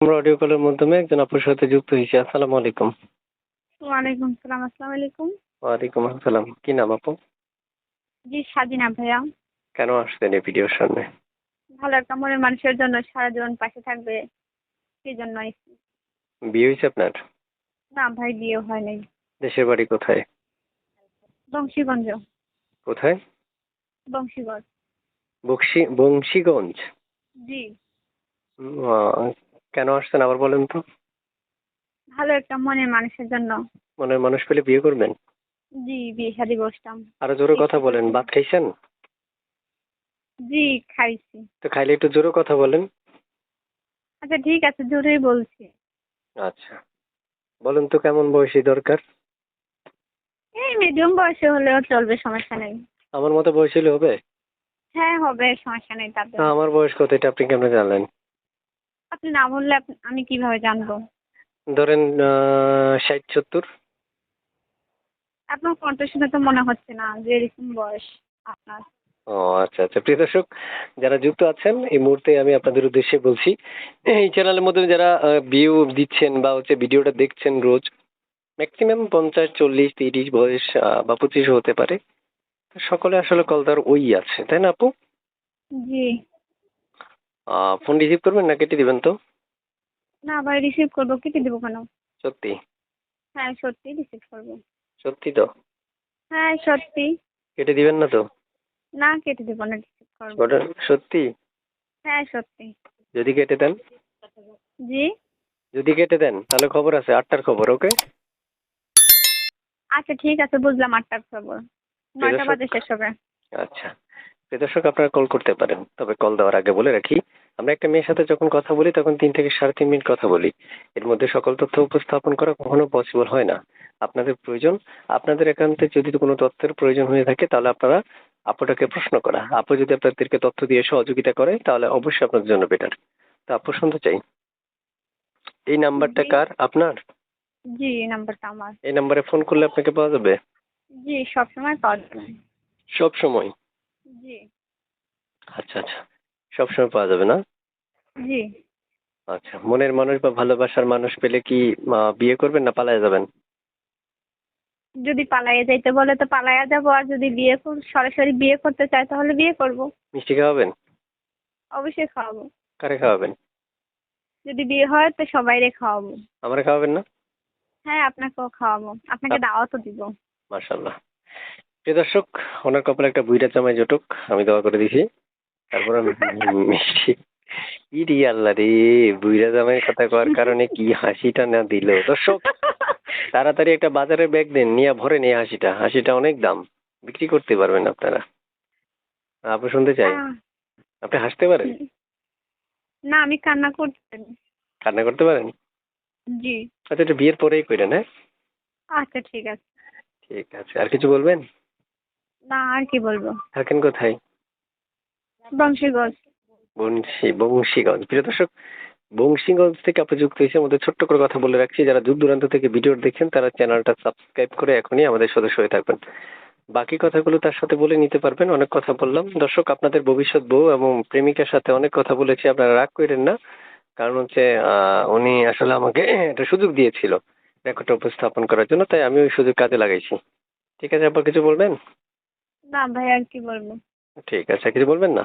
আমরা অডিও কলের মাধ্যমে একজন আপুর সাথে যুক্ত হয়েছি। আসসালামু আলাইকুম। ওয়ালাইকুম সালাম। আসসালামু আলাইকুম। ওয়ালাইকুম আসসালাম। কি নাম আপু? জি, স্বাধীনা ভাইয়া। কেন আসছেন এই ভিডিওর সামনে? ভালো একটা মনের মানুষের জন্য সারা জীবন পাশে থাকবে, সেই জন্য আইছি। বিয়ে হয়েছে আপনার? না ভাই, বিয়ে হয় নাই। দেশের বাড়ি কোথায়? বংশীগঞ্জ। কোথায়? বংশীগঞ্জ। বংশীগঞ্জ। জি। কেন আসছেন আবার বলেন তো? ভালো একটা মনের মানুষের জন্য। মনের মানুষ পেলে বিয়ে করবেন? জি, বিয়ে শাদী বসতাম। আরো জোরে কথা বলেন। ভাত খাইছেন? জি, খাইছি। তো খাইলে একটু জোরে কথা বলেন। আচ্ছা ঠিক আছে, জোরেই বলছি। আচ্ছা, বলেন তো কেমন বয়সী দরকার? এই মিডিয়াম বয়সে হলেও চলবে, সমস্যা নেই। আমার মতো বয়স হলে হবে? হ্যাঁ হবে, সমস্যা নেই তাতে। তা আমার বয়স কত এটা আপনি কেমনে জানলেন? আপনি না বললে আমি কিভাবে জানবো? ধরেন 60-70। আপনার কণ্ঠ শুনে তো মনে হচ্ছে না যে এরকম বয়স আপনার। ও আচ্ছা আচ্ছা, প্রিয় দর্শক যারা যুক্ত আছেন এই মুহূর্তে আমি আপনাদের উদ্দেশ্যে বলছি, এই চ্যানেলের মধ্যে যারা ভিউ দিচ্ছেন বা হচ্ছে ভিডিওটা দেখছেন রোজ, ম্যাক্সিমাম 50, 40, 30 বয়স বা 25 হতে পারে। তো সকলে আসলে কলদার ওই আছে, তাই না আপু? জি। ফোন রিসিভ করবেন না কেটে দিবেন তো? না ভাই, রিসিভ করবো, কেটে দেবো কেন? সত্যি? হ্যাঁ সত্যি রিসিভ করবো। সত্যি তো? হ্যাঁ সত্যি। কেটে দিবেন না তো? না কেটে দেবো না, রিসিভ করবো। ওটা সত্যি? হ্যাঁ সত্যি। যদি কেটে দেন? জি। যদি কেটে দেন তাহলে খবর আছে, 8টার খবর, ওকে? আচ্ছা ঠিক আছে, বুঝলাম, 8টার খবর। 9টা বাজে শেষ হবে। আচ্ছা, প্রিয় দর্শক আপনারা কল করতে পারেন, তবে কল দেওয়ার আগে বলে রাখি, আমরা একটা মেয়ের সাথে যখন কথা বলি তখন 3 থেকে 3.5 মিনিট কথা বলি। এর মধ্যে সকল তথ্য উপস্থাপন করা কখনো পসিবল হয় না। আপনাদের প্রয়োজন, আপনাদের একান্তে যদি কোনো তথ্যের প্রয়োজন হয়ে থাকে তাহলে আপনারা আপুটাকে প্রশ্ন করা। আপু যদি আপনাদেরকে তথ্য দিয়ে সহযোগিতা করে তাহলে অবশ্যই আপনাদের জন্য বেটার। তো আপু শুনতে চাই, এই নাম্বারটা জি। কার? আপনার? জি, এই নাম্বারটা আমার। এই নাম্বারে ফোন করলে আপনাকে পাওয়া যাবে? জি, সবসময় পাওয়া যাবে। সব সময়? জি। আচ্ছা আচ্ছা, সব সময় পাওয়া যাবে না? জি। আচ্ছা, মনের মানুষ বা ভালোবাসার মানুষ পেলে কি বিয়ে করবেন না পালায়ে যাবেন? যদি পালাইয়া যাইতে বলে তো পালাইয়া যাবো, আর যদি সরাসরি বিয়ে করতে চায় তাহলে বিয়ে করব। মিষ্টি খাওয়াবেন? অবশ্যই খাওয়াবো। কারে খাওয়াবেন? যদি বিয়ে হয় তো সবাইরে খাওয়াবো। আমারে খাওয়াবেন না? হ্যাঁ আপনাকেও খাওয়াবো, আপনাকে দাওয়াতও দিব। মাশাআল্লাহ। প্রিয় দর্শক, ওনার কপালে একটা বুইড়া জামাই জুটুক, আমি দোয়া করে দিছি। তারপর আমি মিষ্টি। ইরি আল্লাহ রে, বুইড়া জামাইয়ের কথা কওয়ার কারণে কি হাসিটা না দিল। দর্শক তাড়াতাড়ি একটা বাজারের ব্যাগ দেন, নিয়ে ভরে নিয়ে হাসিটা, হাসিটা অনেক দাম, বিক্রি করতে পারবেন আপনারা। আপনি শুনতে চাই, আহ, আপনি হাসতে পারেন? না আমি কান্না করতেন। কান্না করতে পারেন? জি। আচ্ছা, এটা বিয়ের পরেই কইরেন, হ্যাঁ? আচ্ছা ঠিক আছে। ঠিক আছে, আর কিছু বলবেন? না আর কি বলবো। থাকেন কোথায়? বংশীগঞ্জ। বংশীগঞ্জ। প্রিয় দর্শক, বংশীগঞ্জ থেকে আপনি যুক্ত হয়েছে আমাদের, ছোট্ট করে কথা বলে রাখছি, যারা দূর দূরান্ত থেকে ভিডিও দেখছেন তারা চ্যানেলটা সাবস্ক্রাইব করে এখনই আমাদের সদস্য হয়ে থাকবেন। বাকি কথাগুলো তার সাথে বলে নিতে পারবেন। অনেক কথা বললাম দর্শক, আপনাদের ভবিষ্যৎ বউ এবং প্রেমিকার সাথে অনেক কথা বলেছি, আপনারা রাগ করেন না। কারণ হচ্ছে উনি আসলে আমাকে একটা সুযোগ দিয়েছিল রেকর্ডটা উপস্থাপন করার জন্য, তাই আমি ওই সুযোগ কাজে লাগাইছি। ঠিক আছে, আবার কিছু বলবেন? না ভাই, আর কি বলবো। ঠিক আছে, কিছু বলবেন না?